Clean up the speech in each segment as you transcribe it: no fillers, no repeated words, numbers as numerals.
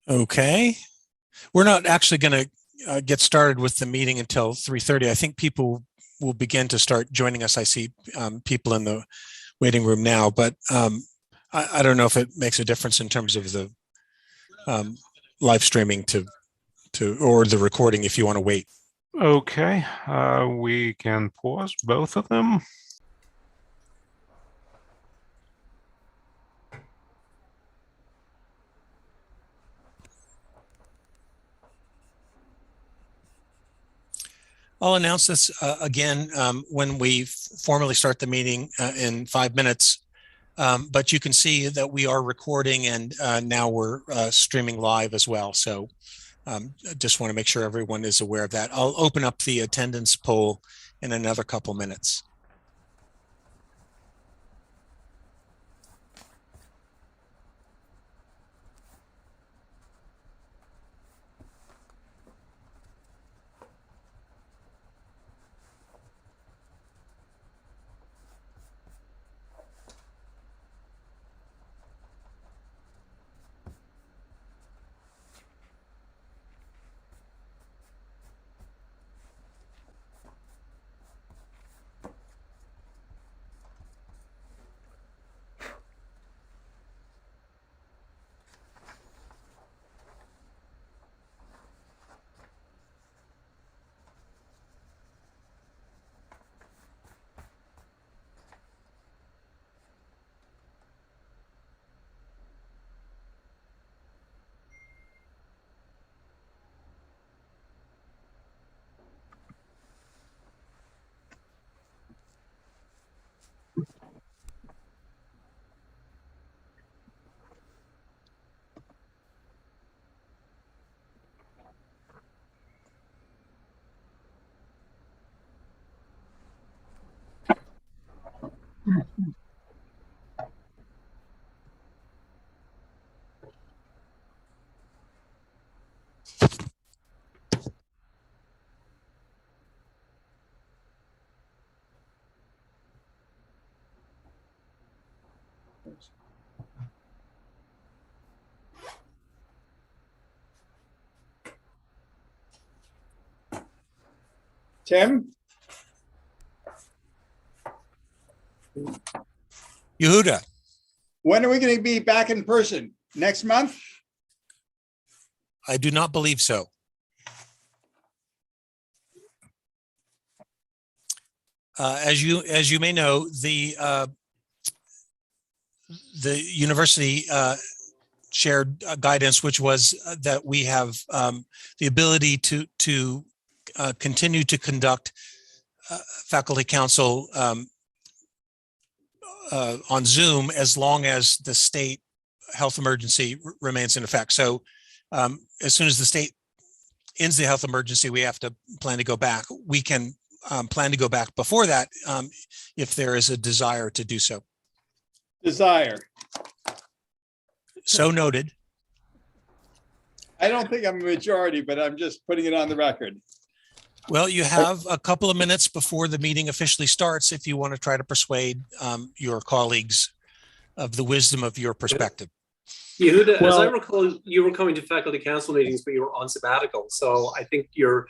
Okay. We're not actually going to get started with the meeting until 3:30. I think people will begin to start joining us. I see people in the waiting room now, but I don't know if it makes a difference in terms of the live streaming to or the recording if you want to wait. Okay, we can pause both of them. I'll announce this again when we formally start the meeting in 5 minutes. But you can see that we are recording and now we're streaming live as well. So I just want to make sure everyone is aware of that. I'll open up the attendance poll in another couple minutes. Tim? Yehuda. When are we going to be back in person? Next month? I do not believe so. As you may know, the university shared guidance, which was that we have the ability to continue to conduct faculty council on Zoom as long as the state health emergency remains in effect. So as soon as the state ends the health emergency, we have to plan to go back. We can plan to go back before that if there is a desire to do so. Desire. So noted. I don't think I'm a majority, but I'm just putting it on the record. Well, you have a couple of minutes before the meeting officially starts if you want to try to persuade your colleagues of the wisdom of your perspective. Yehuda, as I recall, you were coming to faculty council meetings, but you were on sabbatical. So I think your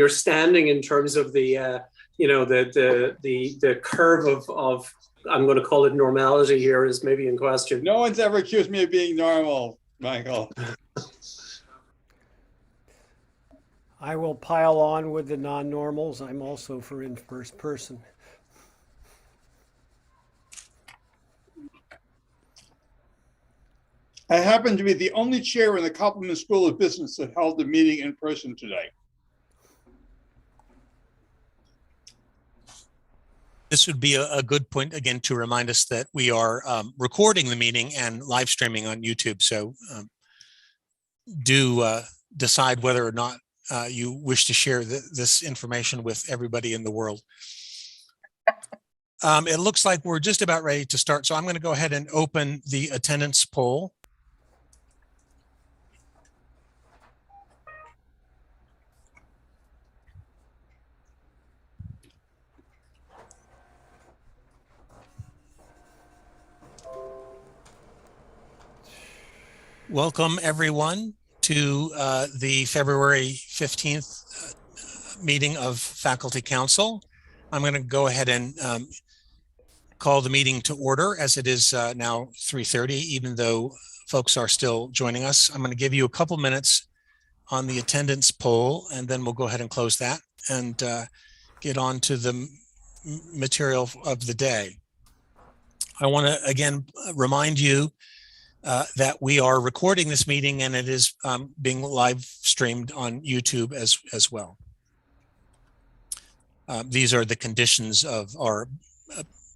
standing in terms of the the curve of I'm going to call it normality here is maybe in question. No one's ever accused me of being normal, Michael. I will pile on with the non-normals. I'm also for in-first person. I happen to be the only chair in the Koppelman School of Business that held the meeting in person today. This would be a good point, again, to remind us that we are recording the meeting and live streaming on YouTube. So do decide whether or not you wish to share this information with everybody in the world. It looks like we're just about ready to start. So I'm going to go ahead and open the attendance poll. Welcome, everyone. to the February 15th meeting of Faculty Council. I'm going to go ahead and call the meeting to order as it is now 3:30, even though folks are still joining us. I'm going to give you a couple minutes on the attendance poll, and then we'll go ahead and close that and get on to the material of the day. I want to again remind you that we are recording this meeting, and it is being live streamed on YouTube as well. These are the conditions of our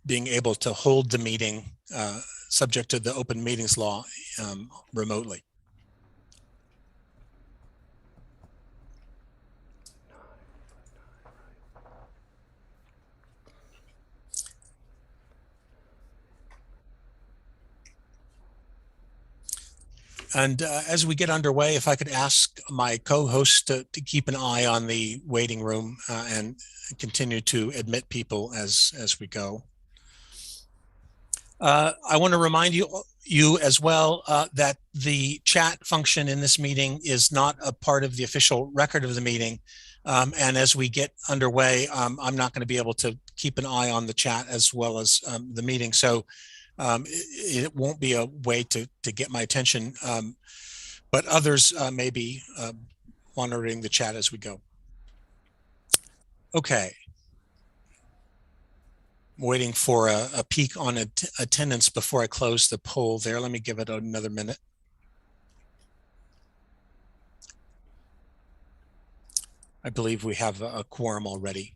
being able to hold the meeting subject to the open meetings law remotely. And as we get underway, if I could ask my co-host to keep an eye on the waiting room and continue to admit people as we go. I want to remind you as well that the chat function in this meeting is not a part of the official record of the meeting. And as we get underway, I'm not going to be able to keep an eye on the chat as well as the meeting. So it won't be a way to get my attention, but others may be monitoring the chat as we go. Okay. I'm waiting for a peek on attendance before I close the poll there. Let me give it another minute. I believe we have a quorum already.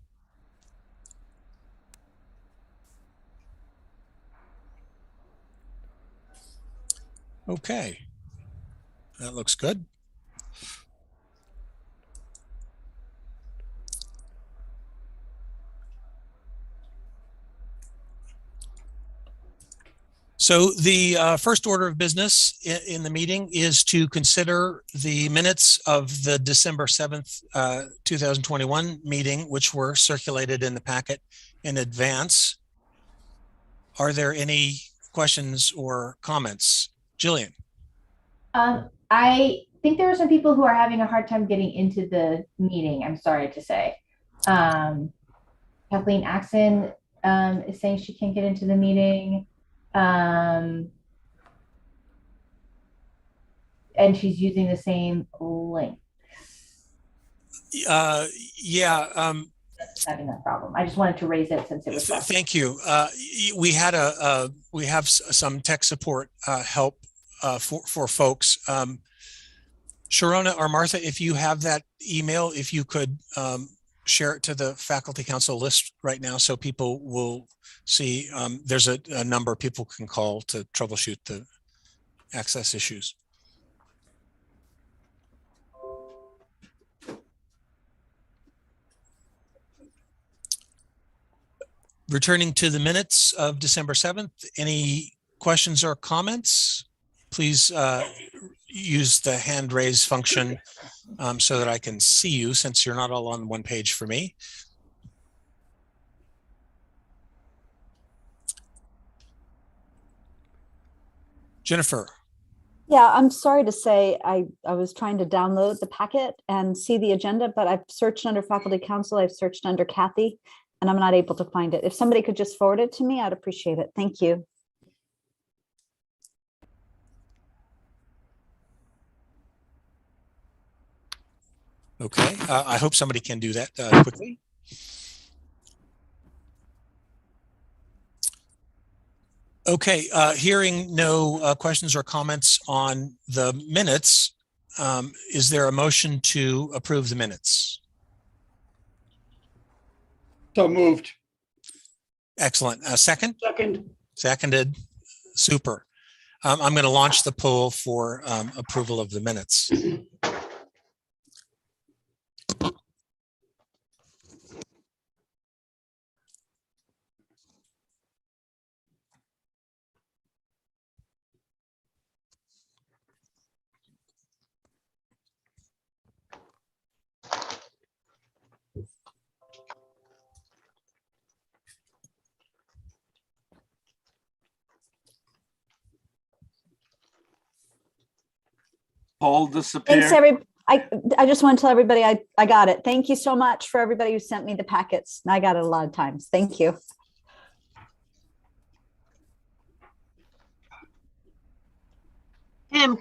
Okay, that looks good. So the first order of business in the meeting is to consider the minutes of the December 7th, 2021 meeting, which were circulated in the packet in advance. Are there any questions or comments? Jillian? I think there are some people who are having a hard time getting into the meeting, I'm sorry to say. Kathleen Axon is saying she can't get into the meeting. And she's using the same link. Yeah. Having that problem. I just wanted to raise it since it was. Thank you. We have some tech support help for folks. Sharona or Martha, if you have that email, if you could share it to the faculty council list right now so people will see. There's a number people can call to troubleshoot the access issues. Returning to the minutes of December 7th, any questions or comments? Please use the hand raise function so that I can see you, since you're not all on one page for me. Jennifer. Yeah, I'm sorry to say I was trying to download the packet and see the agenda, but I've searched under faculty council, I've searched under Kathy, and I'm not able to find it. If somebody could just forward it to me, I'd appreciate it. Thank you. Okay, I hope somebody can do that quickly. Okay, hearing no questions or comments on the minutes, is there a motion to approve the minutes? So moved. Excellent. Second? Second. Seconded. Super. I'm going to launch the poll for approval of the minutes. Poll disappeared. Thanks, I just want to tell everybody I got it. Thank you so much for everybody who sent me the packets. I got it a lot of times. Thank you. Tim,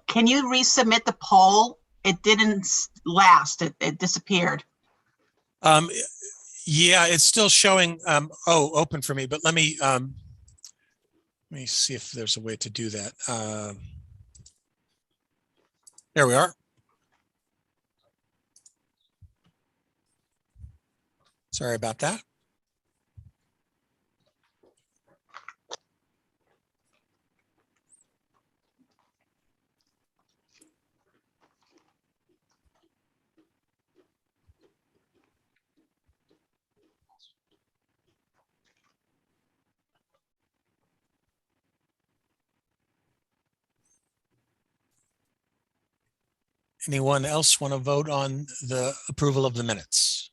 can you resubmit the poll? It didn't last. It disappeared. Yeah, it's still showing open for me, but let me see if there's a way to do that. There we are. Sorry about that. Anyone else want to vote on the approval of the minutes?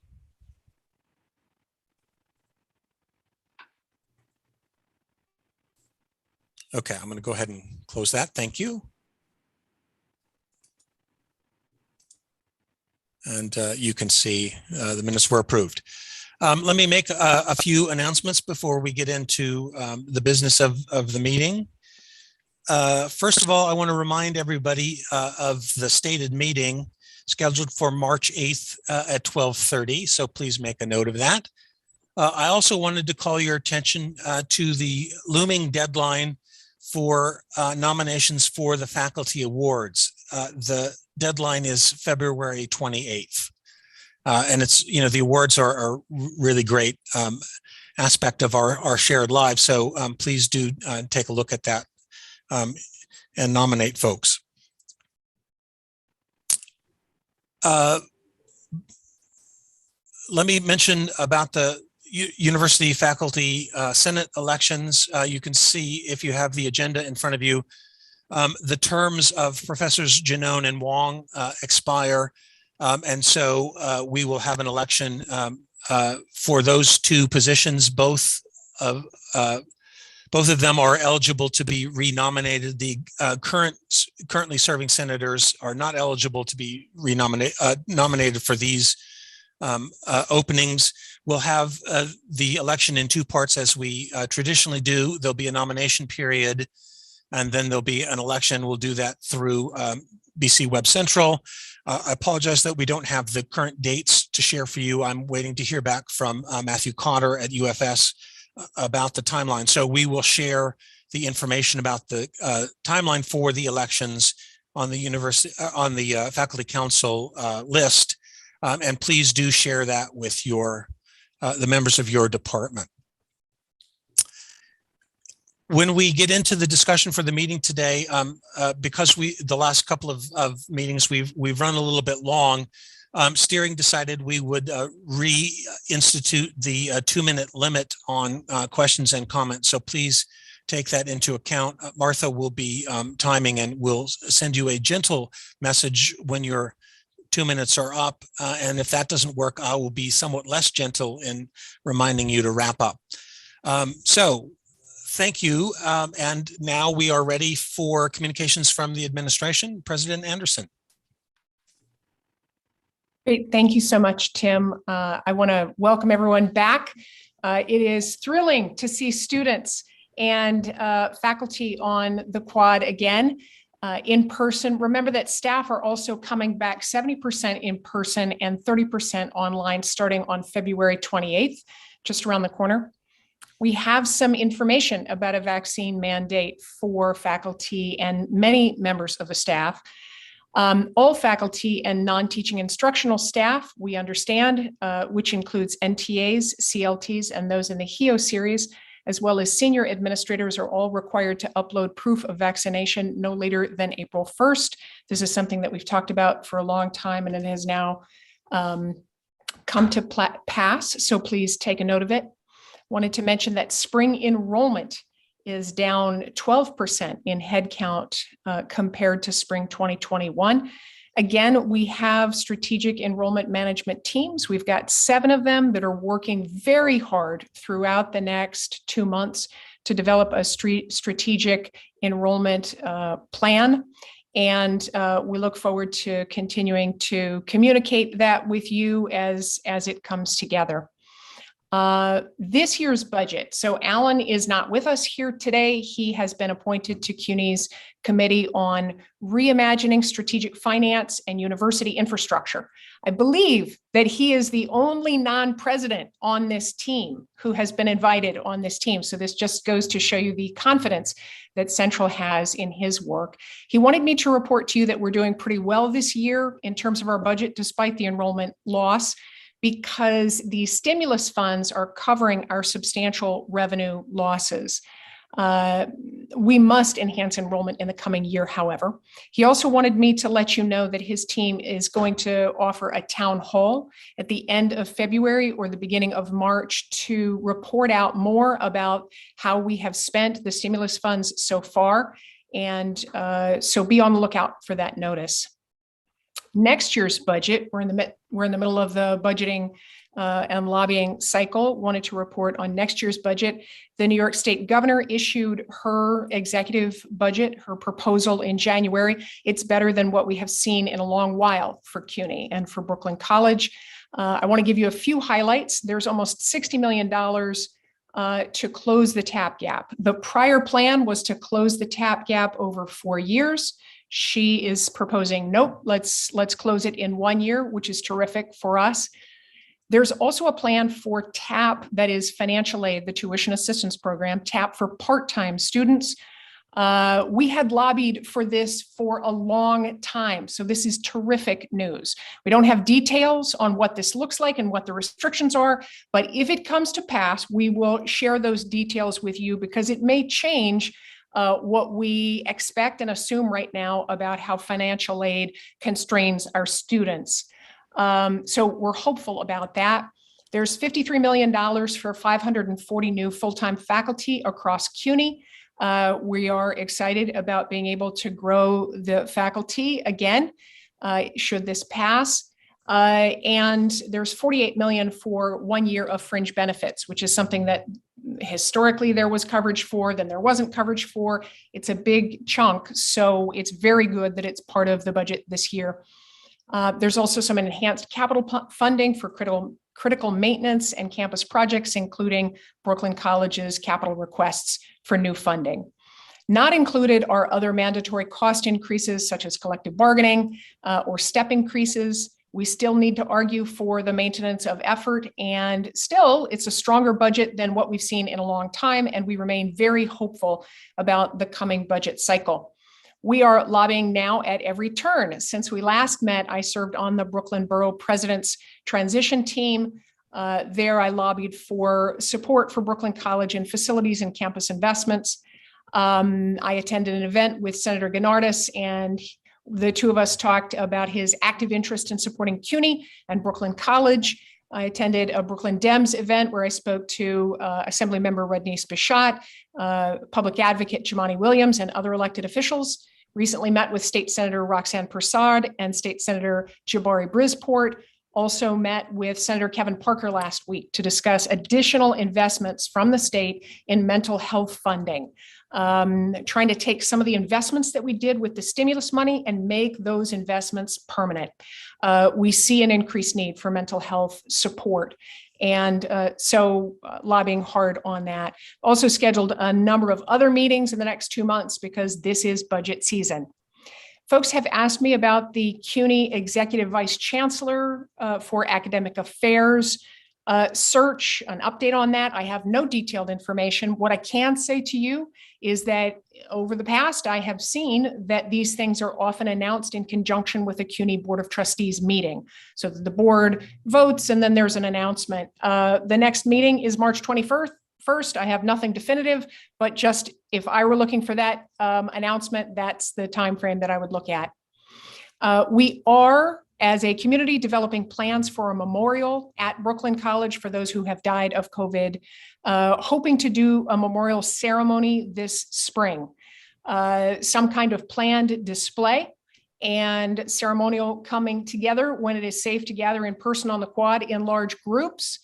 Okay, I'm going to go ahead and close that. Thank you. And you can see the minutes were approved. Let me make a few announcements before we get into the business of the meeting. First of all, I want to remind everybody of the stated meeting scheduled for March 8th at 12:30. So please make a note of that. I also wanted to call your attention to the looming deadline for nominations for the faculty awards. The deadline is February 28th. And it's, the awards are really great aspect of our shared lives. So please do take a look at that and nominate folks. Let me mention about the University Faculty Senate elections. You can see, if you have the agenda in front of you, the terms of Professors Janone and Wong expire. And so we will have an election for those two positions. Both of them are eligible to be renominated. The currently serving senators are not eligible to be nominated for these openings. We'll have the election in two parts, as we traditionally do. There'll be a nomination period, and then there'll be an election. We'll do that through BC Web Central. I apologize that we don't have the current dates to share for you. I'm waiting to hear back from Matthew Cotter at UFS about the timeline. So we will share the information about the timeline for the elections on the university, on the faculty council list. And please do share that with the members of your department. When we get into the discussion for the meeting today, because the last couple of meetings we've run a little bit long, steering decided we would reinstitute the 2-minute limit on questions and comments. So please take that into account. Martha will be timing, and will send you a gentle message when your 2 minutes are up. And if that doesn't work, I will be somewhat less gentle in reminding you to wrap up. So thank you. And now we are ready for communications from the administration. President Anderson. Great. Thank you so much, Tim. I want to welcome everyone back. It is thrilling to see students and faculty on the quad again in person. Remember that staff are also coming back 70% in person and 30% online starting on February 28th, just around the corner. We have some information about a vaccine mandate for faculty and many members of the staff. All faculty and non-teaching instructional staff, we understand, which includes NTAs, CLTs, and those in the HEO series, as well as senior administrators, are all required to upload proof of vaccination no later than April 1st. This is something that we've talked about for a long time, and it has now come to pass, so please take a note of it. Wanted to mention that spring enrollment is down 12% in headcount compared to spring 2021. Again, we have strategic enrollment management teams. We've got 7 of them that are working very hard throughout the next 2 months to develop a strategic enrollment plan. And we look forward to continuing to communicate that with you as it comes together. This year's budget. So Alan is not with us here today. He has been appointed to CUNY's Committee on Reimagining Strategic Finance and University Infrastructure. I believe that he is the only non-president on this team who has been invited on this team. So this just goes to show you the confidence that Central has in his work. He wanted me to report to you that we're doing pretty well this year in terms of our budget, despite the enrollment loss, because the stimulus funds are covering our substantial revenue losses. We must enhance enrollment in the coming year, however. He also wanted me to let you know that his team is going to offer a town hall at the end of February or the beginning of March to report out more about how we have spent the stimulus funds so far. And so be on the lookout for that notice. Next year's budget, we're in the middle of the budgeting and lobbying cycle. Wanted to report on next year's budget. The New York State governor issued her executive budget, her proposal in January. It's better than what we have seen in a long while for CUNY and for Brooklyn College. I want to give you a few highlights. There's almost $60 million to close the TAP gap. The prior plan was to close the TAP gap over 4 years. She is proposing, nope, let's close it in 1 year, which is terrific for us. There's also a plan for TAP, that is financial aid, the tuition assistance program, TAP for part-time students. We had lobbied for this for a long time, so this is terrific news. We don't have details on what this looks like and what the restrictions are, but if it comes to pass, we will share those details with you because it may change what we expect and assume right now about how financial aid constrains our students. So we're hopeful about that. There's $53 million for 540 new full-time faculty across CUNY. We are excited about being able to grow the faculty again, should this pass. And there's $48 million for 1 year of fringe benefits, which is something that historically there was coverage for, then there wasn't coverage for. It's a big chunk, so it's very good that it's part of the budget this year. There's also some enhanced capital funding for critical maintenance and campus projects, including Brooklyn College's capital requests for new funding. Not included are other mandatory cost increases such as collective bargaining or step increases. We still need to argue for the maintenance of effort, and still it's a stronger budget than what we've seen in a long time, and we remain very hopeful about the coming budget cycle. We are lobbying now at every turn. Since we last met, I served on the Brooklyn Borough President's transition team. There I lobbied for support for Brooklyn College in facilities and campus investments. I attended an event with Senator Gennardis, and the two of us talked about his active interest in supporting CUNY and Brooklyn College. I attended a Brooklyn Dems event where I spoke to Assemblymember Rednice Bichat, Public Advocate Jamani Williams, and other elected officials. Recently met with State Senator Roxanne Persaud and State Senator Jabari Brisport. Also met with Senator Kevin Parker last week to discuss additional investments from the state in mental health funding. Trying to take some of the investments that we did with the stimulus money and make those investments permanent. We see an increased need for mental health support. And so lobbying hard on that. Also scheduled a number of other meetings in the next 2 months because this is budget season. Folks have asked me about the CUNY Executive Vice Chancellor for Academic Affairs search, an update on that. I have no detailed information. What I can say to you is that over the past, I have seen that these things are often announced in conjunction with a CUNY Board of Trustees meeting. So the board votes and then there's an announcement. The next meeting is March 21st. I have nothing definitive, but just if I were looking for that announcement, that's the time frame that I would look at. We are, as a community, developing plans for a memorial at Brooklyn College for those who have died of COVID, hoping to do a memorial ceremony this spring. Some kind of planned display and ceremonial coming together when it is safe to gather in person on the quad in large groups.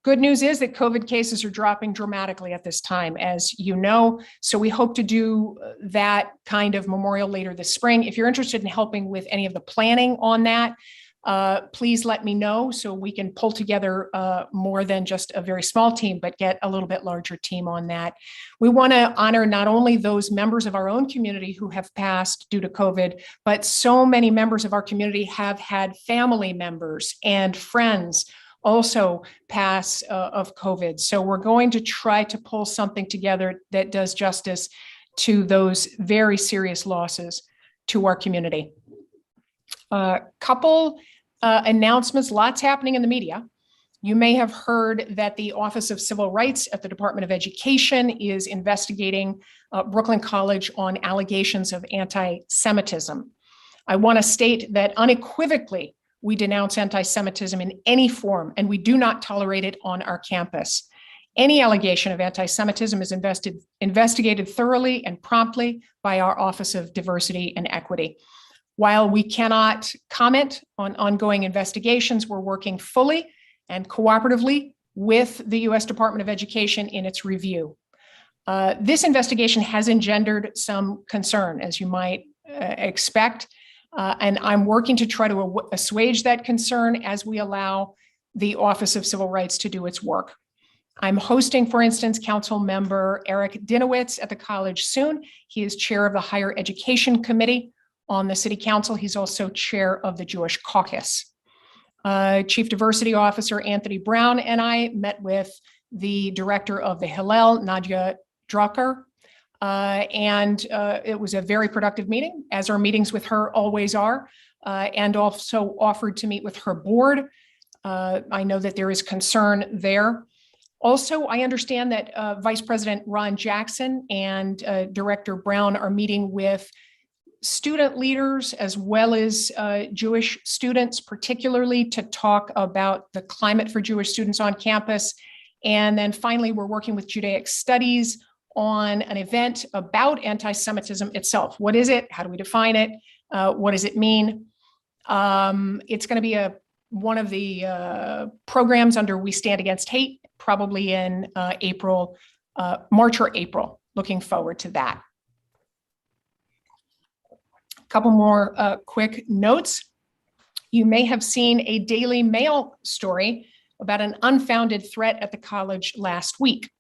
Good news is that COVID cases are dropping dramatically at this time, as you know. So we hope to do that kind of memorial later this spring. If you're interested in helping with any of the planning on that, please let me know so we can pull together more than just a very small team, but get a little bit larger team on that. We want to honor not only those members of our own community who have passed due to COVID, but so many members of our community have had family members and friends also pass of COVID. So we're going to try to pull something together that does justice to those very serious losses to our community. Couple announcements, lots happening in the media. You may have heard that the Office of Civil Rights at the Department of Education is investigating Brooklyn College on allegations of anti-Semitism. I want to state that unequivocally, we denounce anti-Semitism in any form, and we do not tolerate it on our campus. Any allegation of anti-Semitism is investigated thoroughly and promptly by our Office of Diversity and Equity. While we cannot comment on ongoing investigations, we're working fully and cooperatively with the U.S. Department of Education in its review. This investigation has engendered some concern, as you might expect. And I'm working to try to assuage that concern as we allow the Office of Civil Rights to do its work. I'm hosting, for instance, Council Member Eric Dinowitz at the college soon. He is chair of the Higher Education Committee on the City Council. He's also chair of the Jewish Caucus. Chief Diversity Officer Anthony Brown and I met with the director of the Hillel, Nadia Drucker, and it was a very productive meeting, as our meetings with her always are, and also offered to meet with her board. I know that there is concern there. Also, I understand that Vice President Ron Jackson and Director Brown are meeting with student leaders as well as Jewish students, particularly to talk about the climate for Jewish students on campus. And then finally, we're working with Judaic Studies on an event about anti-Semitism itself. What is it? How do we define it? What does it mean? It's going to be one of the programs under We Stand Against Hate, probably in March or April. Looking forward to that. A couple more quick notes. You may have seen a Daily Mail story about an unfounded threat at the college last week.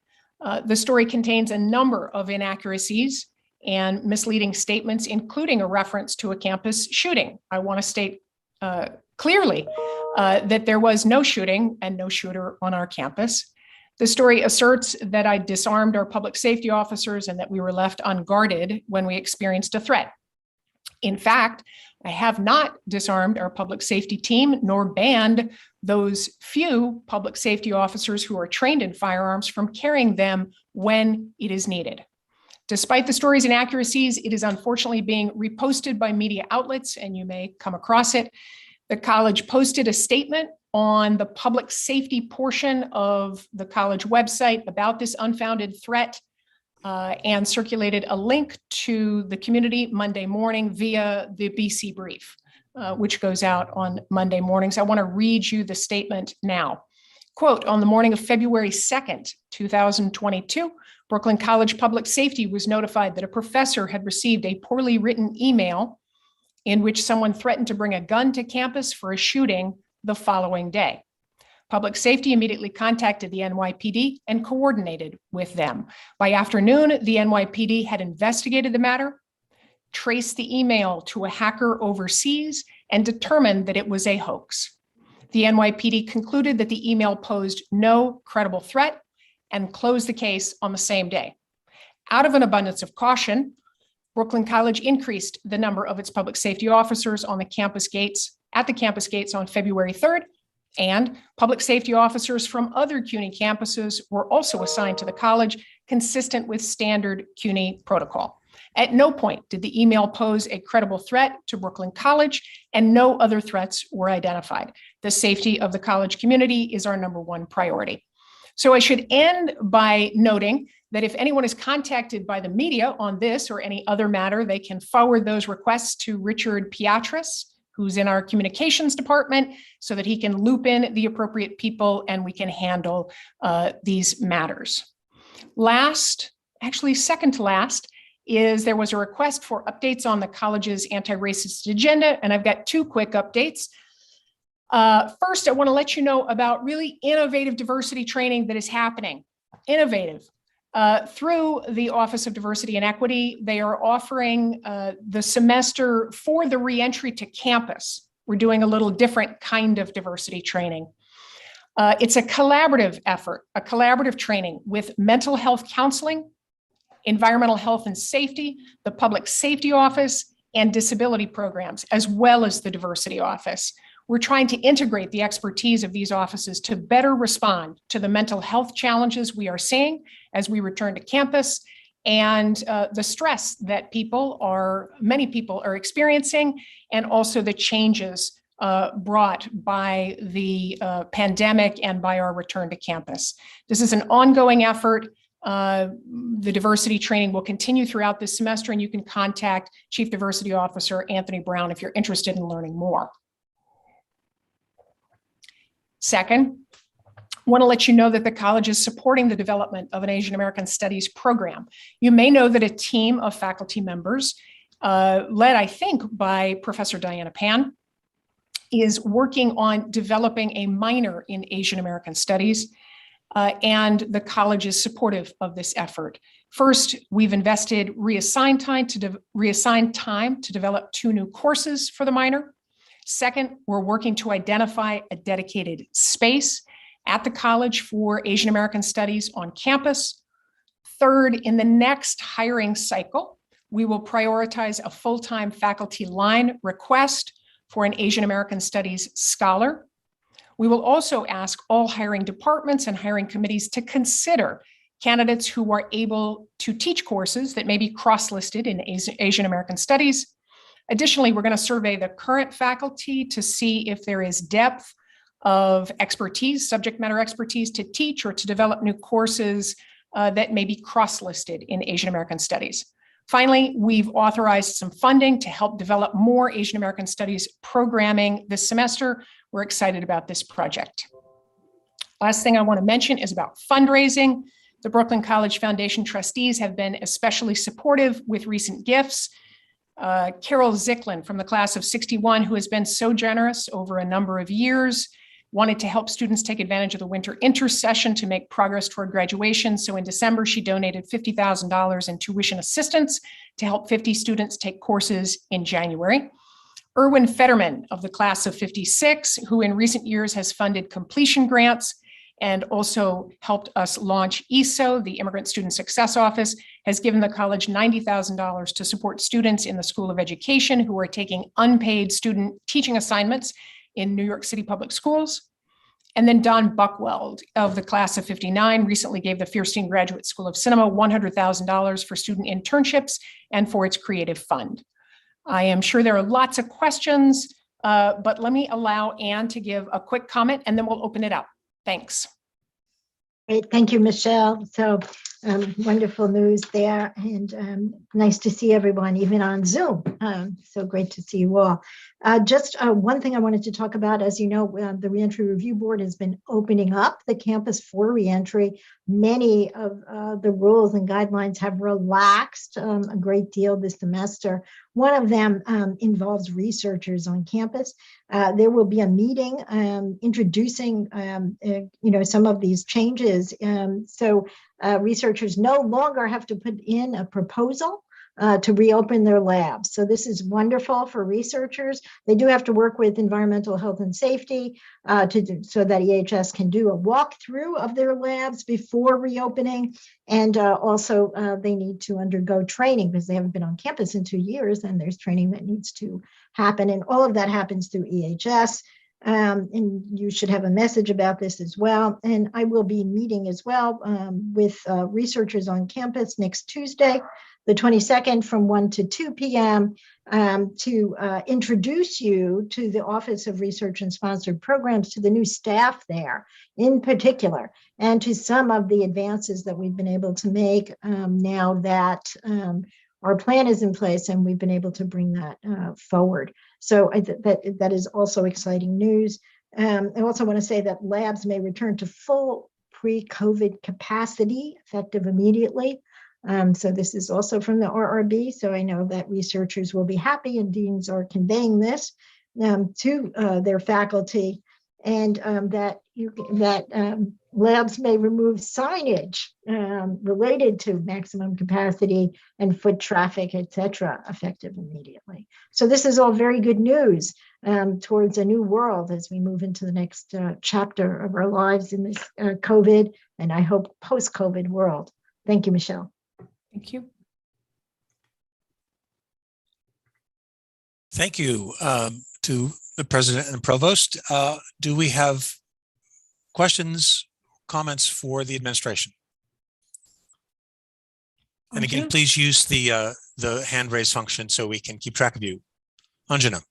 The story contains a number of inaccuracies and misleading statements, including a reference to a campus shooting. I want to state clearly that there was no shooting and no shooter on our campus. The story asserts that I disarmed our public safety officers and that we were left unguarded when we experienced a threat. In fact, I have not disarmed our public safety team nor banned those few public safety officers who are trained in firearms from carrying them when it is needed. Despite the story's inaccuracies, it is unfortunately being reposted by media outlets, and you may come across it. The college posted a statement on the public safety portion of the college website about this unfounded threat and circulated a link to the community Monday morning via the BC Brief, which goes out on Monday mornings. I want to read you the statement now. Quote, on the morning of February 2nd, 2022, Brooklyn College Public Safety was notified that a professor had received a poorly written email in which someone threatened to bring a gun to campus for a shooting the following day. Public Safety immediately contacted the NYPD and coordinated with them. By afternoon, the NYPD had investigated the matter, traced the email to a hacker overseas, and determined that it was a hoax. The NYPD concluded that the email posed no credible threat and closed the case on the same day. Out of an abundance of caution, Brooklyn College increased the number of its public safety officers on the campus gates, at the campus gates on February 3rd, and public safety officers from other CUNY campuses were also assigned to the college, consistent with standard CUNY protocol. At no point did the email pose a credible threat to Brooklyn College, and no other threats were identified. The safety of the college community is our number one priority. So I should end by noting that if anyone is contacted by the media on this or any other matter, they can forward those requests to Richard Piatris, who's in our communications department, so that he can loop in the appropriate people and we can handle these matters. Last, actually second to last, is there was a request for updates on the college's anti-racist agenda, and I've got two quick updates. First, I want to let you know about really innovative diversity training that is happening. Innovative. Through the Office of Diversity and Equity, they are offering the semester for the reentry to campus. We're doing a little different kind of diversity training. It's a collaborative effort, a collaborative training with mental health counseling, environmental health and safety, the Public Safety Office, and disability programs, as well as the Diversity Office. We're trying to integrate the expertise of these offices to better respond to the mental health challenges we are seeing as we return to campus, and the stress that many people are experiencing, and also the changes brought by the pandemic and by our return to campus. This is an ongoing effort. The diversity training will continue throughout this semester, and you can contact Chief Diversity Officer Anthony Brown if you're interested in learning more. Second, I want to let you know that the college is supporting the development of an Asian American Studies program. You may know that a team of faculty members, led, I think, by Professor Diana Pan, is working on developing a minor in Asian American Studies, and the college is supportive of this effort. First, we've invested reassigned time to develop 2 new courses for the minor. Second, we're working to identify a dedicated space at the college for Asian American Studies on campus. Third, in the next hiring cycle, we will prioritize a full-time faculty line request for an Asian American Studies scholar. We will also ask all hiring departments and hiring committees to consider candidates who are able to teach courses that may be cross-listed in Asian American Studies. Additionally, we're going to survey the current faculty to see if there is depth of expertise, subject matter expertise, to teach or to develop new courses that may be cross-listed in Asian American Studies. Finally, we've authorized some funding to help develop more Asian American Studies programming this semester. We're excited about this project. Last thing I want to mention is about fundraising. The Brooklyn College Foundation trustees have been especially supportive with recent gifts. Carol Zicklin from the class of 61, who has been so generous over a number of years, wanted to help students take advantage of the winter intersession to make progress toward graduation. So in December, she donated $50,000 in tuition assistance to help 50 students take courses in January. Erwin Fetterman of the class of 56, who in recent years has funded completion grants and also helped us launch ESO, the Immigrant Student Success Office, has given the college $90,000 to support students in the School of Education who are taking unpaid student teaching assignments in New York City public schools. And then Don Buckweld of the class of 59 recently gave the Fierstein Graduate School of Cinema $100,000 for student internships and for its creative fund. I am sure there are lots of questions, but let me allow Anne to give a quick comment and then we'll open it up. Thanks. Great, thank you, Michelle. So wonderful news there, and nice to see everyone, even on Zoom. So great to see you all. Just one thing I wanted to talk about, as you know, the Reentry Review Board has been opening up the campus for reentry. Many of the rules and guidelines have relaxed a great deal this semester. One of them involves researchers on campus. There will be a meeting introducing, some of these changes. So researchers no longer have to put in a proposal to reopen their labs. So this is wonderful for researchers. They do have to work with environmental health and safety so that EHS can do a walkthrough of their labs before reopening. And also they need to undergo training because they haven't been on campus in 2 years, and there's training that needs to happen. And all of that happens through EHS. And you should have a message about this as well. And I will be meeting as well with researchers on campus next Tuesday, the 22nd, from 1 to 2 p.m. To introduce you to the Office of Research and Sponsored Programs, to the new staff there in particular, and to some of the advances that we've been able to make now that our plan is in place, and we've been able to bring that forward. So that is also exciting news. I also want to say that labs may return to full pre-COVID capacity effective immediately. So this is also from the RRB. So I know that researchers will be happy, and deans are conveying this to their faculty, and that labs may remove signage related to maximum capacity and foot traffic, et cetera, effective immediately. So this is all very good news towards a new world as we move into the next chapter of our lives in this COVID, and I hope post-COVID world. Thank you, Michelle. Thank you. Thank you to the president and provost. Do we have questions, comments for the administration? And again, please use the hand raise function so we can keep track of you. Anjana.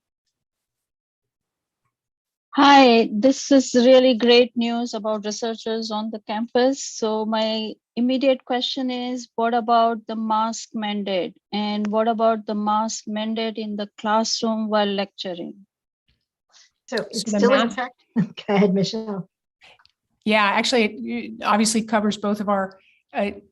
Hi, this is really great news about researchers on the campus. So my immediate question is, what about the mask mandate? And what about the mask mandate in the classroom while lecturing? So it's still in effect? Go ahead, Michelle. Yeah, actually, it obviously covers both of our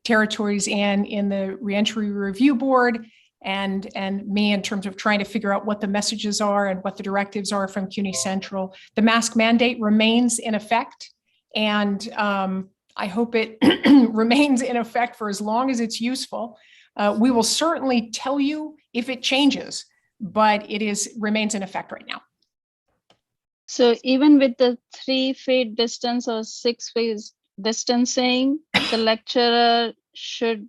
territories, and in the Reentry Review Board and me, in terms of trying to figure out what the messages are and what the directives are from CUNY Central. The mask mandate remains in effect, and I hope it remains in effect for as long as it's useful. We will certainly tell you if it changes, but it remains in effect right now. So even with the 3 feet distance or 6 feet distancing, the lecturer should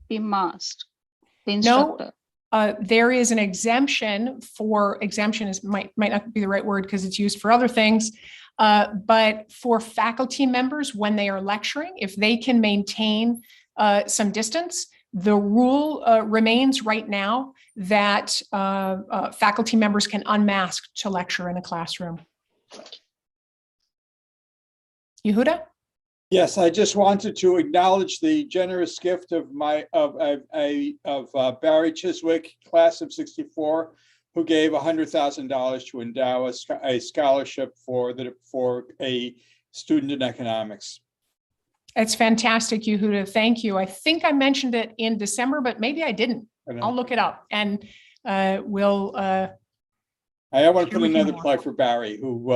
be masked, the instructor? No, there is an exemption might not be the right word because it's used for other things, but for faculty members, when they are lecturing, if they can maintain some distance, the rule remains right now that faculty members can unmask to lecture in a classroom. Yehuda? Yes, I just wanted to acknowledge the generous gift of Barry Chiswick, class of '64, who gave $100,000 to endow a scholarship for a student in economics. It's fantastic, Yehuda. Thank you. I think I mentioned it in December, but maybe I didn't. I'll look it up, and we'll. I want to put another plug for Barry, who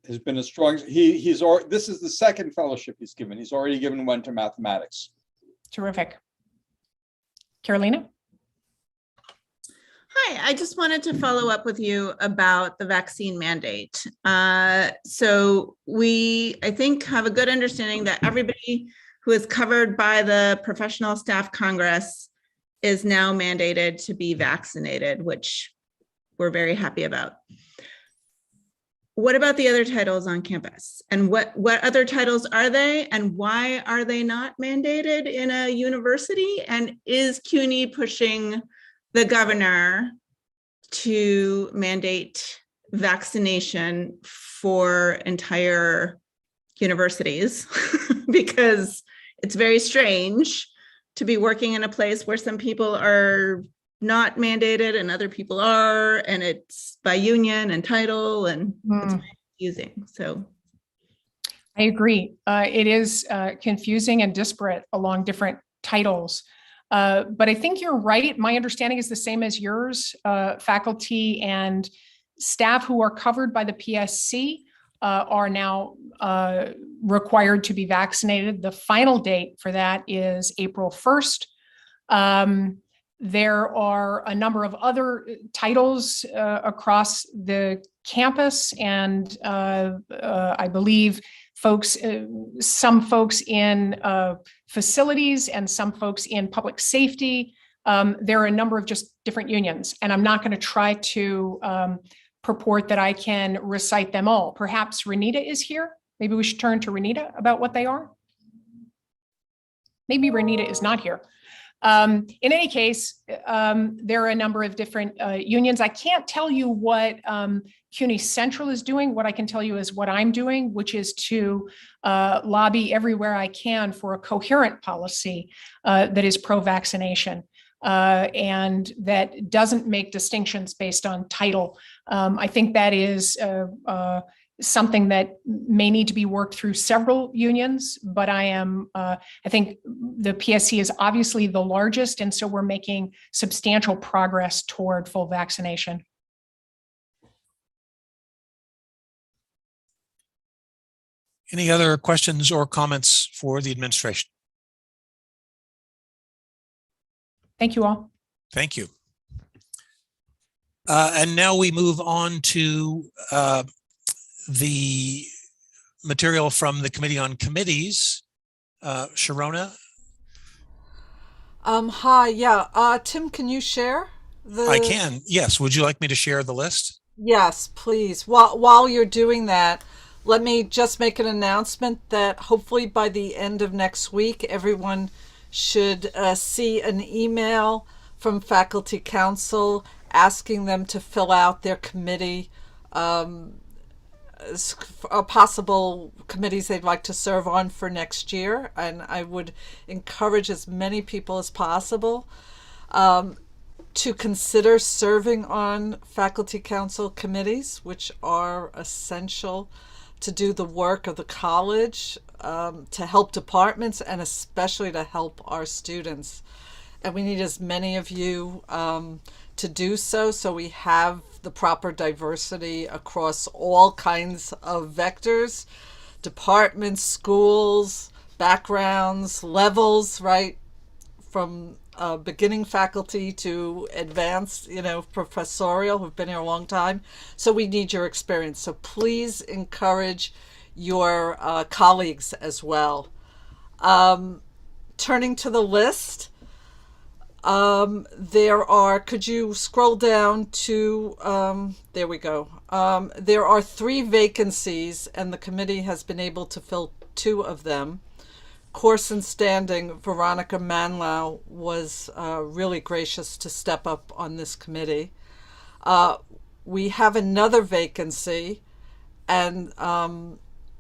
has been a strong. This is the second fellowship he's given. He's already given one to mathematics. Terrific. Carolina? Hi, I just wanted to follow up with you about the vaccine mandate. So we, I think, have a good understanding that everybody who is covered by the Professional Staff Congress is now mandated to be vaccinated, which we're very happy about. What about the other titles on campus? And what other titles are they? And why are they not mandated in a university? And is CUNY pushing the governor to mandate vaccination for entire universities? Because it's very strange to be working in a place where some people are not mandated and other people are, and it's by union and title, and it's very confusing. So I agree. It is confusing and disparate along different titles. But I think you're right. My understanding is the same as yours. Faculty and staff who are covered by the PSC are now required to be vaccinated. The final date for that is April 1st. There are a number of other titles across the campus, and I believe some folks in facilities and some folks in public safety. There are a number of just different unions, and I'm not going to try to purport that I can recite them all. Perhaps Renita is here. Maybe we should turn to Renita about what they are. Maybe Renita is not here. In any case, there are a number of different unions. I can't tell you what CUNY Central is doing. What I can tell you is what I'm doing, which is to lobby everywhere I can for a coherent policy that is pro-vaccination. and that doesn't make distinctions based on title. I think that is something that may need to be worked through several unions, but I think the PSC is obviously the largest, and so we're making substantial progress toward full vaccination. Any other questions or comments for the administration? Thank you all. Thank you. And now we move on to the material from the Committee on Committees. Sharona? Hi, yeah. Tim, can you share I can, yes. Would you like me to share the list? Yes, please. While you're doing that, let me just make an announcement that hopefully by the end of next week, everyone should see an email from Faculty Council asking them to fill out their committee, possible committees they'd like to serve on for next year. And I would encourage as many people as possible to consider serving on Faculty Council committees, which are essential to do the work of the college, to help departments, and especially to help our students. And we need as many of you to do so we have the proper diversity across all kinds of vectors, departments, schools, backgrounds, levels, right? From beginning faculty to advanced, professorial, who've been here a long time. So we need your experience. So please encourage your colleagues as well. Turning to the list, could you scroll down to, there we go. There are 3 vacancies, and the committee has been able to fill 2 of them. Course and standing, Veronica Manlau was really gracious to step up on this committee. We have another vacancy, and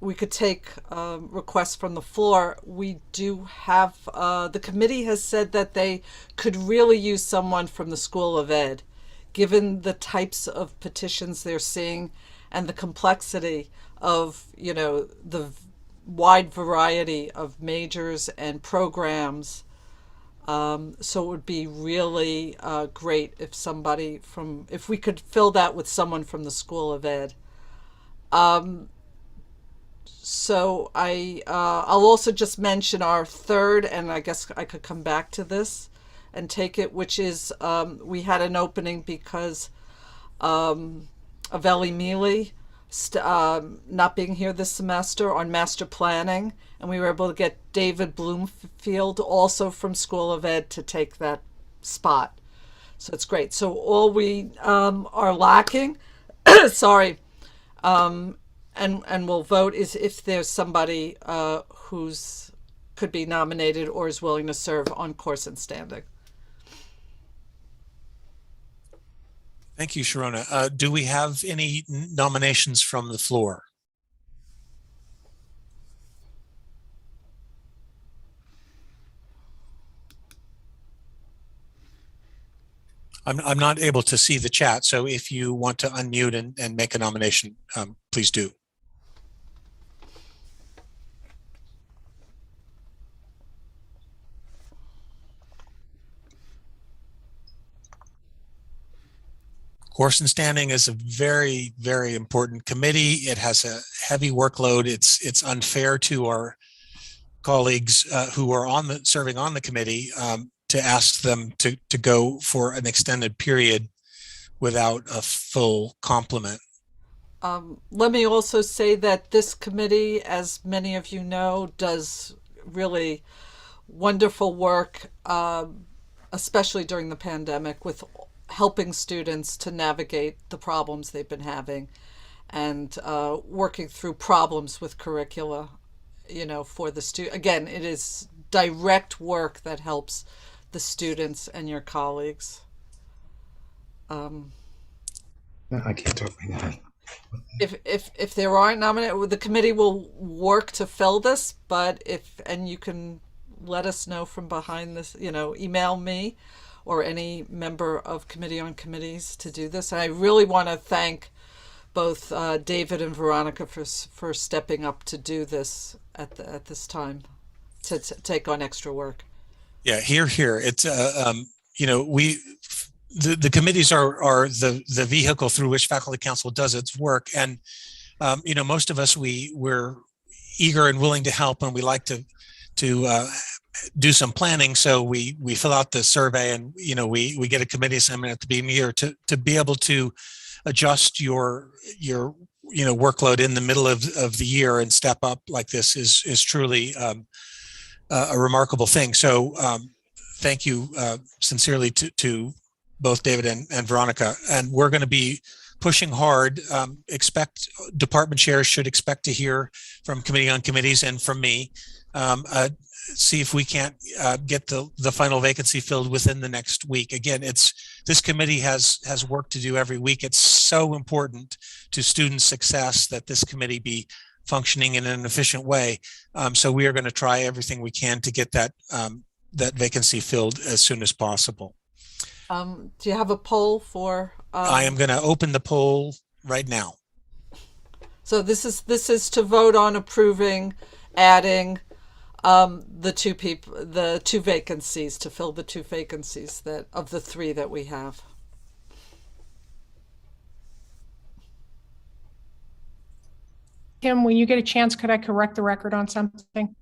we could take requests from the floor. We do have, the committee has said that they could really use someone from the School of Ed, given the types of petitions they're seeing and the complexity of, the wide variety of majors and programs. So it would be really great if if we could fill that with someone from the School of Ed. So I'll also just mention our third, and I guess I could come back to this and take it, which is we had an opening because of Ellie Mealy not being here this semester on master planning, and we were able to get David Bloomfield, also from School of Ed, to take that spot. So it's great. So all we are lacking, sorry, and we'll vote is if there's somebody who's could be nominated or is willing to serve on course and standing. Thank you, Sharona. Do we have any nominations from the floor? I'm not able to see the chat, so if you want to unmute and make a nomination, please do. Course and standing is a very, very important committee. It has a heavy workload. It's unfair to our colleagues who are serving on the committee to ask them to go for an extended period without a full complement. Let me also say that this committee, as many of you know, does really wonderful work, especially during the pandemic, with helping students to navigate the problems they've been having and working through problems with curricula, for the student. Again, it is direct work that helps the students and your colleagues. I can't talk right now. If there aren't nominated, the committee will work to fill this, but and you can let us know from behind this, email me, or any member of Committee on Committees to do this. And I really want to thank both David and Veronica for stepping up to do this at this time, to take on extra work. Yeah, here. It's you know, the committees are the vehicle through which faculty council does its work, and you know, most of us we're eager and willing to help, and we like to do some planning. So we fill out the survey, and you know, we get a committee assignment at the beginning of the year to be able to adjust your you know, workload in the middle of the year and step up like this is truly a remarkable thing. So thank you sincerely to both David and Veronica. And we're going to be pushing hard. Expect department chairs should expect to hear from Committee on Committees and from me. See if we can't get the final vacancy filled within the next week. Again, this committee has work to do every week. It's so important to student success that this committee be functioning in an efficient way. So we are going to try everything we can to get that vacancy filled as soon as possible. Do you have a poll for? I am going to open the poll right now. So this is to vote on approving adding the two vacancies, to fill the two vacancies that of the three that we have. Tim, when you get a chance, could I correct the record on something?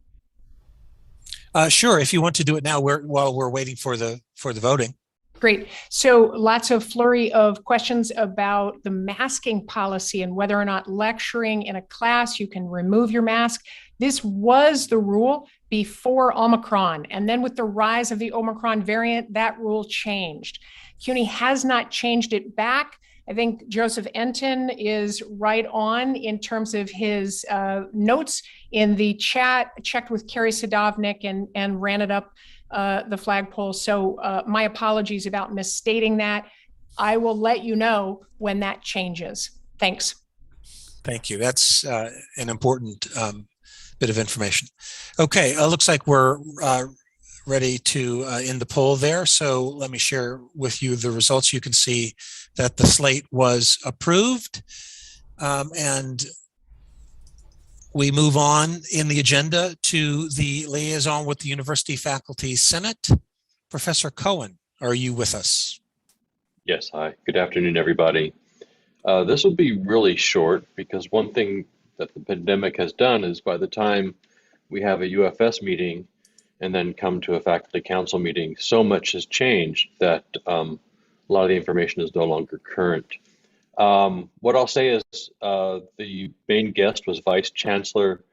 Sure, if you want to do it now, while we're waiting for the voting. Great. So lots of flurry of questions about the masking policy and whether or not lecturing in a class you can remove your mask. This was the rule before Omicron. And then with the rise of the Omicron variant, that rule changed. CUNY has not changed it back. I think Joseph Enton is right on in terms of his notes in the chat, checked with Carrie Sadovnik and ran it up the flagpole. So my apologies about misstating that. I will let you know when that changes. Thanks. Thank you. That's an important bit of information. Okay, looks like we're ready to end the poll there. So let me share with you the results. You can see that the slate was approved, and we move on in the agenda to the liaison with the University Faculty Senate. Professor Cohen, are you with us? Yes, hi. Good afternoon, everybody. This will be really short because one thing that the pandemic has done is by the time we have a UFS meeting and then come to a faculty council meeting, so much has changed that a lot of the information is no longer current. What I'll say is the main guest was Vice Chancellor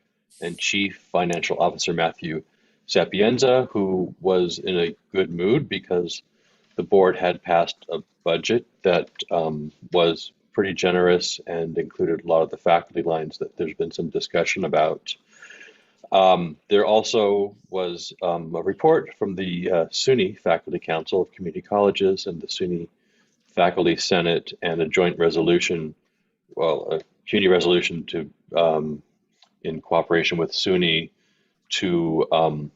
and Chief Financial Officer Matthew Sapienza, who was in a good mood because the board had passed a budget that was pretty generous and included a lot of the faculty lines that there's been some discussion about. There also was a report from the SUNY Faculty Council of Community Colleges and the SUNY Faculty Senate, and a joint resolution, well, a CUNY resolution to, in cooperation with SUNY, to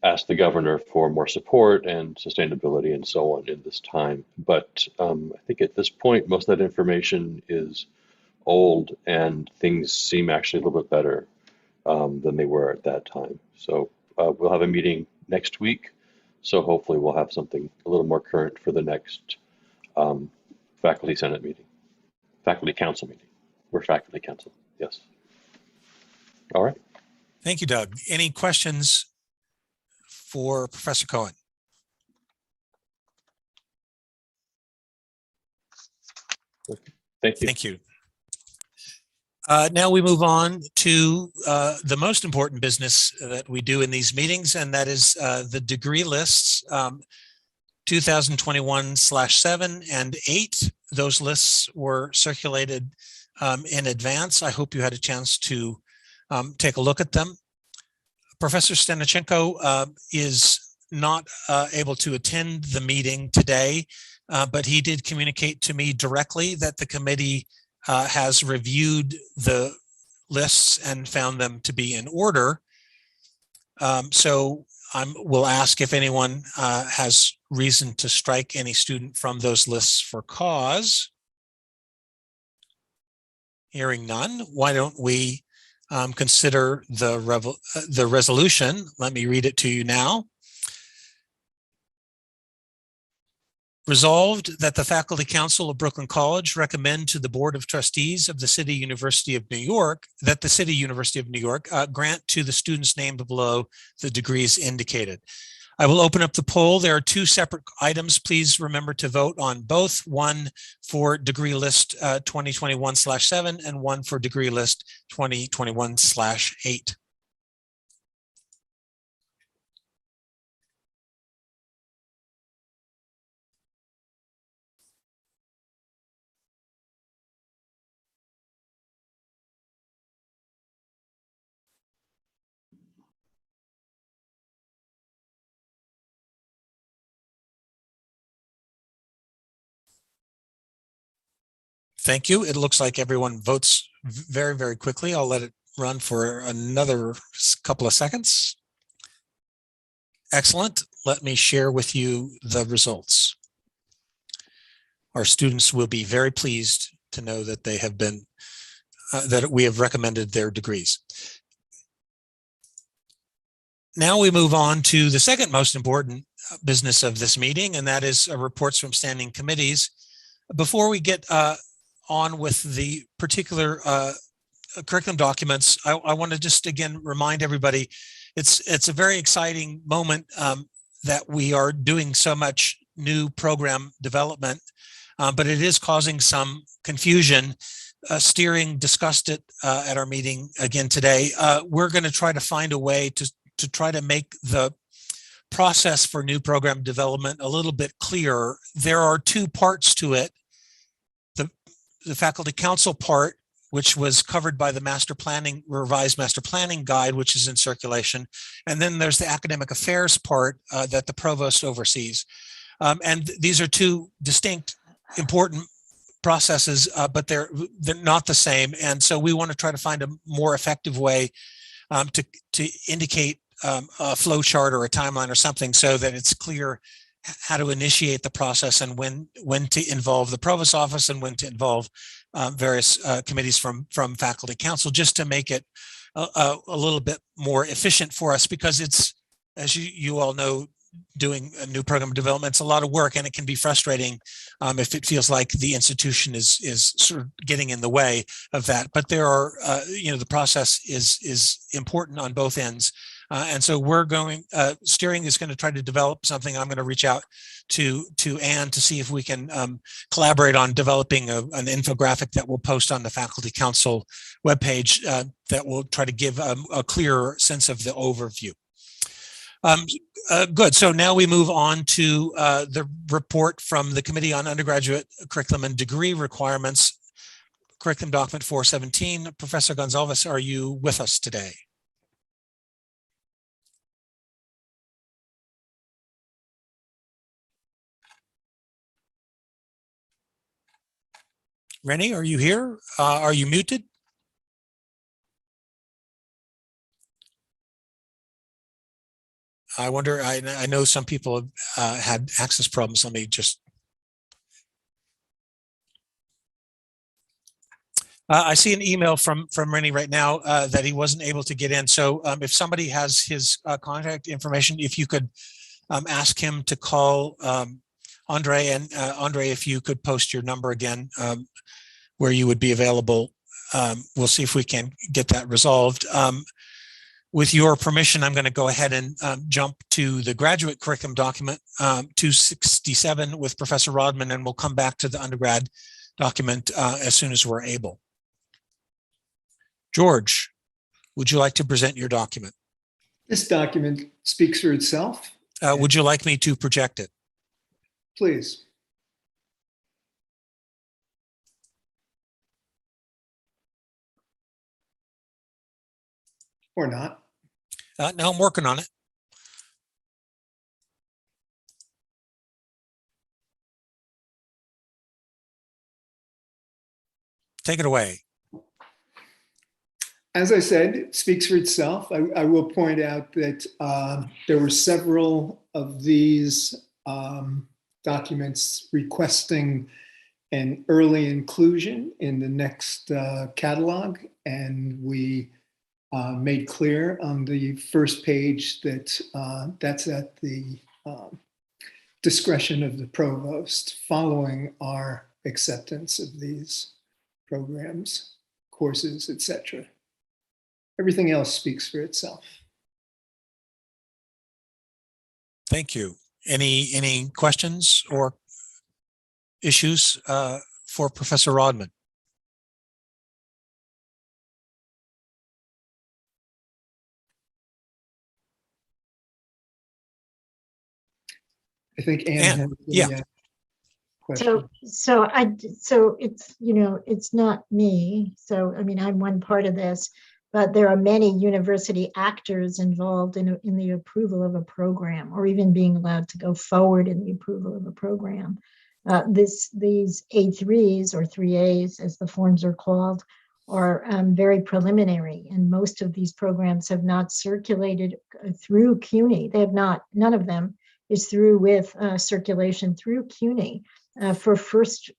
ask the governor for more support and sustainability and so on in this time. But I think at this point, most of that information is old and things seem actually a little bit better than they were at that time. So we'll have a meeting next week. So hopefully we'll have something a little more current for the next Faculty Senate meeting, Faculty Council meeting. We're Faculty Council, yes. All right. Thank you, Doug. Any questions for Professor Cohen? Thank you. Thank you. Now we move on to the most important business that we do in these meetings, and that is the degree lists, 2021/7 and 8. Those lists were circulated in advance. I hope you had a chance to take a look at them. Professor Stanichenko is not able to attend the meeting today, but he did communicate to me directly that the committee has reviewed the lists and found them to be in order. So will ask if anyone has reason to strike any student from those lists for cause. Hearing none, why don't we consider the resolution? Let me read it to you now. Resolved that the Faculty Council of Brooklyn College recommend to the Board of Trustees of the City University of New York that the City University of New York grant to the students named below the degrees indicated. I will open up the poll. There are two separate items. Please remember to vote on both, one for degree list 2021/7 and one for degree list 2021/8. Thank you. It looks like everyone votes very, very quickly. I'll let it run for another couple of seconds. Excellent. Let me share with you the results. Our students will be very pleased to know that they have been, that we have recommended their degrees. Now we move on to the second most important business of this meeting, and that is reports from standing committees. Before we get on with the particular curriculum documents, I want to just again remind everybody it's a very exciting moment that we are doing so much new program development, but it is causing some confusion. Steering discussed it at our meeting again today. We're going to try to find a way to try to make the process for new program development a little bit clearer. There are two parts to it. The faculty council part, which was covered by the revised master planning guide, which is in circulation. And then there's the academic affairs part that the provost oversees. And these are two distinct, important processes, but they're not the same. And so we want to try to find a more effective way to indicate a flow chart or a timeline or something so that it's clear how to initiate the process and when to involve the provost's office and when to involve various committees from faculty council, just to make it a little bit more efficient for us, because it's, as you all know, doing a new program development, it's a lot of work, and it can be frustrating if it feels like the institution is sort of getting in the way of that. But there are, the process is important on both ends. And so we're going, steering is going to try to develop something. I'm going to reach out to Anne to see if we can collaborate on developing an infographic that we'll post on the Faculty Council webpage that will try to give a clearer sense of the overview. Good. So now we move on to the report from the Committee on Undergraduate Curriculum and Degree Requirements, Curriculum Document 417. Professor Gonzalez, are you with us today? Rennie, are you here? Are you muted? I wonder, I know some people have had access problems. Let me just. I see an email from Rennie right now that he wasn't able to get in. So if somebody has his contact information, if you could ask him to call Andre, and Andre, if you could post your number again where you would be available. We'll see if we can get that resolved. With your permission, I'm going to go ahead and jump to the graduate curriculum document 267 with Professor Rodman, and we'll come back to the undergrad document as soon as we're able. George, would you like to present your document? This document speaks for itself. Would you like me to project it? Please. Or not. No, I'm working on it. Take it away. As I said, it speaks for itself. I will point out that there were several of these documents requesting an early inclusion in the next catalog, and we made clear on the first page that that's at the discretion of the provost following our acceptance of these programs, courses, etc. Everything else speaks for itself. Thank you. Any questions or issues for Professor Rodman? I think Anne has the question. So it's, it's not me. So, I mean, I'm one part of this, but there are many university actors involved in the approval of a program, or even being allowed to go forward in the approval of a program. These A3s or 3As, as the forms are called, are very preliminary, and most of these programs have not circulated through CUNY. They have not, none of them is through with circulation through CUNY for first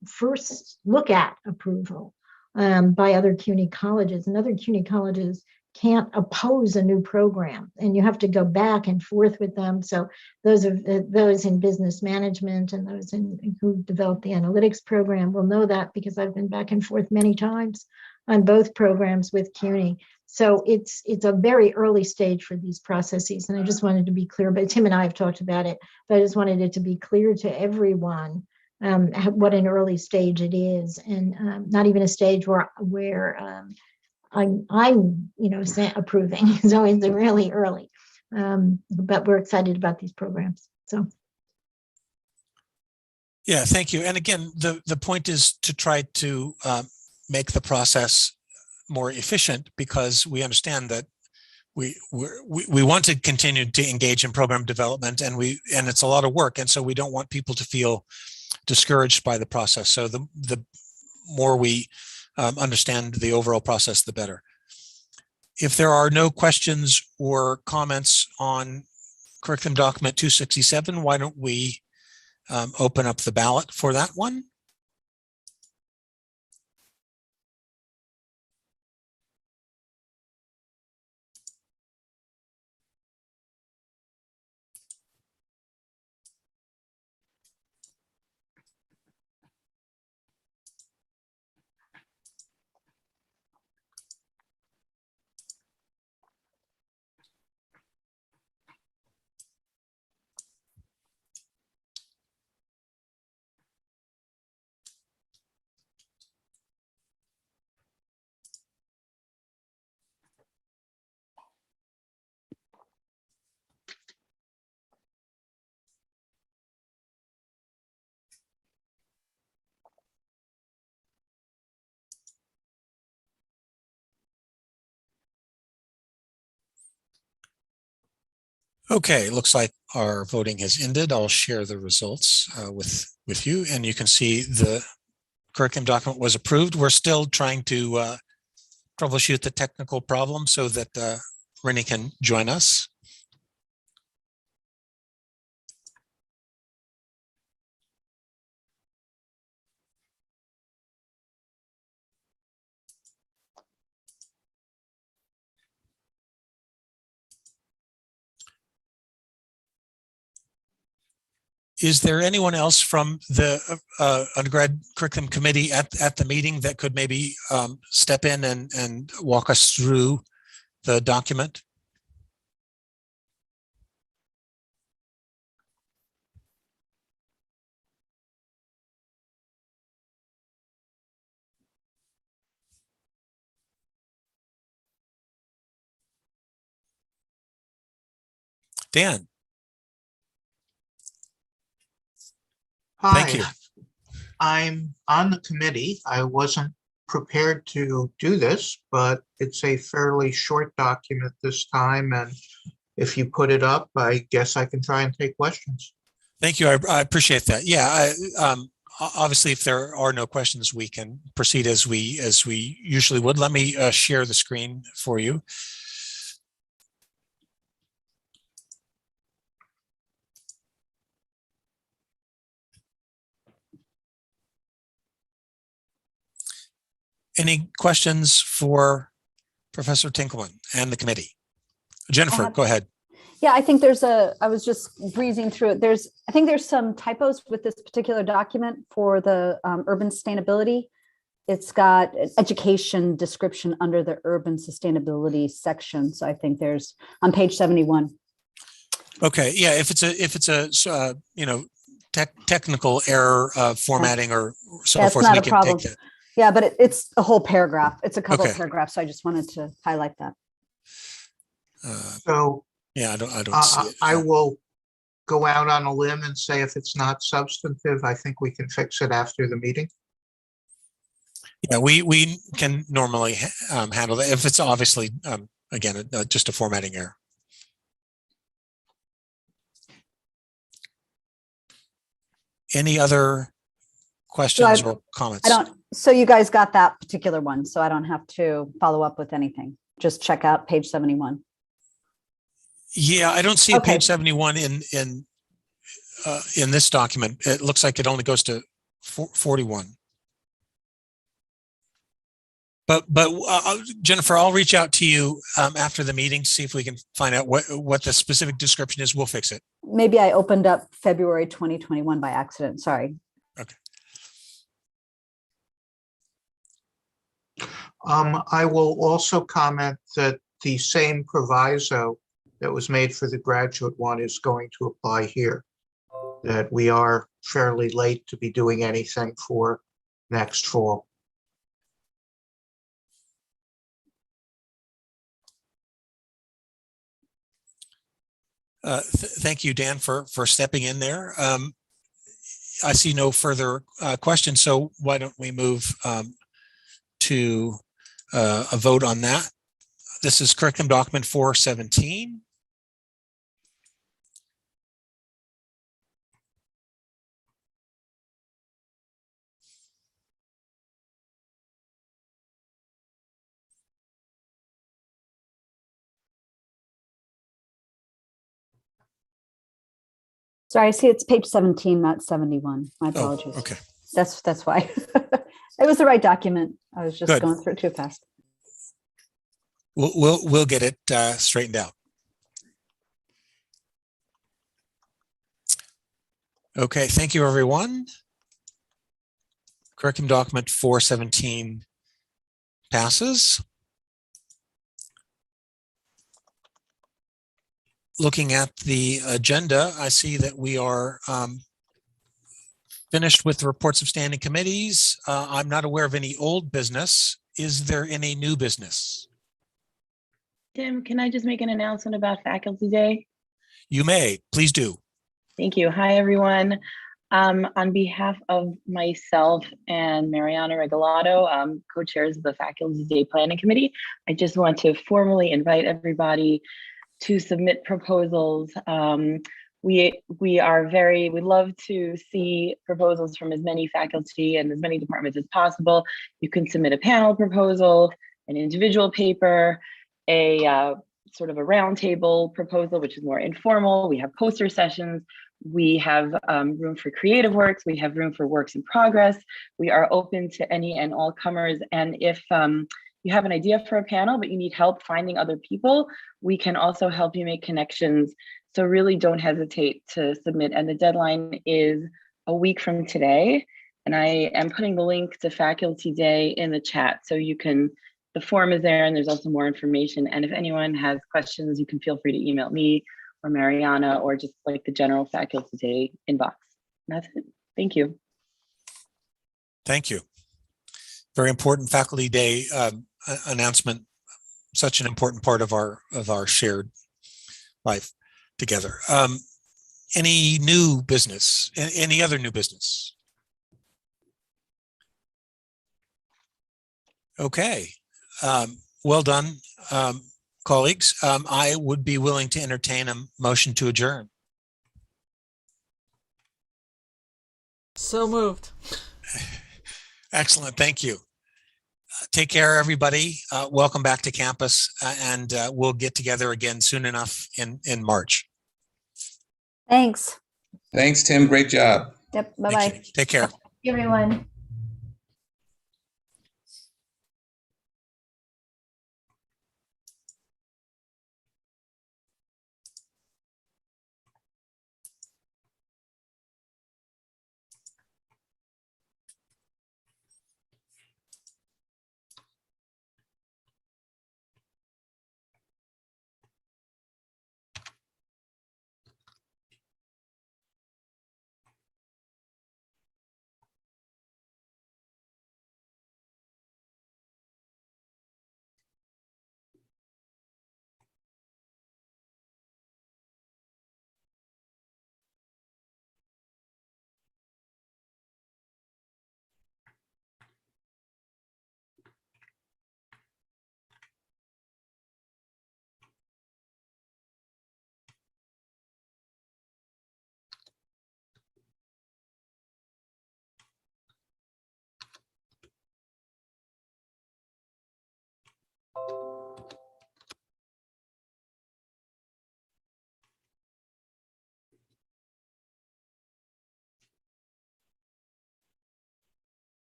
look at approval by other CUNY colleges. And other CUNY colleges can't oppose a new program, and you have to go back and forth with them. So those in business management and those who developed the analytics program will know that, because I've been back and forth many times on both programs with CUNY. So it's a very early stage for these processes, and I just wanted to be clear. But Tim and I have talked about it, but I just wanted it to be clear to everyone what an early stage it is, and not even a stage where I'm approving. So it's really early, but we're excited about these programs. So. Yeah, thank you. And again, the point is to try to make the process more efficient, because we understand that we want to continue to engage in program development, and it's a lot of work, and so we don't want people to feel discouraged by the process. So the more we understand the overall process, the better. If there are no questions or comments on curriculum document 267, why don't we open up the ballot for that one? Okay, looks like our voting has ended. I'll share the results with you, and you can see the curriculum document was approved. We're still trying to troubleshoot the technical problem so that Rennie can join us. Is there anyone else from the undergrad curriculum committee at the meeting that could maybe step in and walk us through the document? Dan. Hi, thank you. I'm on the committee. I wasn't prepared to do this, but it's a fairly short document this time. And if you put it up, I guess I can try and take questions. Thank you. I appreciate that. Yeah, obviously, if there are no questions, we can proceed as we usually would. Let me share the screen for you. Any questions for Professor Tinkleman and the committee? Jennifer, go ahead. Yeah, I think I was just breezing through it. I think there's some typos with this particular document for the urban sustainability. It's got education description under the urban sustainability section. So I think there's on page 71. Okay, yeah, if it's a technical error formatting or so forth, we can take that. Yeah, but it's a whole paragraph. It's a couple of paragraphs. So I just wanted to highlight that. So yeah, I don't see it. I will go out on a limb and say if it's not substantive, I think we can fix it after the meeting. Yeah, we can normally handle that if it's obviously again just a formatting error. Any other questions or comments? So you guys got that particular one, so I don't have to follow up with anything. Just check out page 71. Yeah, I don't see a page 71 in this document. It looks like it only goes to 41. But Jennifer, I'll reach out to you after the meeting, see if we can find out what the specific description is. We'll fix it. Maybe I opened up February 2021 by accident. Sorry. Okay. I will also comment that the same proviso that was made for the graduate one is going to apply here, that we are fairly late to be doing anything for next fall. Thank you, Dan, for stepping in there. I see no further questions, so why don't we move to a vote on that. This is curriculum document 417. Sorry, I see it's page 17, not 71. My apologies. Oh, okay. That's why. It was the right document. I was just going through it too fast. We'll get it straightened out. Okay, thank you, everyone. Curriculum document 417 passes. Looking at the agenda, I see that we are finished with the reports of standing committees. I'm not aware of any old business. Is there any new business? Tim, can I just make an announcement about Faculty Day? You may, please do. Thank you. Hi, everyone. On behalf of myself and Mariana Regalado, co-chairs of the Faculty Day Planning Committee, I just want to formally invite everybody to submit proposals. We love to see proposals from as many faculty and as many departments as possible. You can submit a panel proposal, an individual paper, a sort of a roundtable proposal, which is more informal. We have poster sessions. We have room for creative works. We have room for works in progress. We are open to any and all comers. And if you have an idea for a panel, but you need help finding other people, we can also help you make connections. So really don't hesitate to submit. And the deadline is a week from today. And I am putting the link to Faculty Day in the chat. So you can, the form is there and there's also more information. And if anyone has questions, you can feel free to email me or Mariana or just like the general Faculty Day inbox. And that's it. Thank you. Thank you. Very important Faculty Day announcement. Such an important part of our shared life together. Any new business? Any other new business? Okay. Well done, colleagues. I would be willing to entertain a motion to adjourn. So moved. Excellent. Thank you. Take care, everybody. Welcome back to campus, and we'll get together again soon enough in March. Thanks. Thanks, Tim. Great job. Yep. Bye-bye. Take care. Everyone.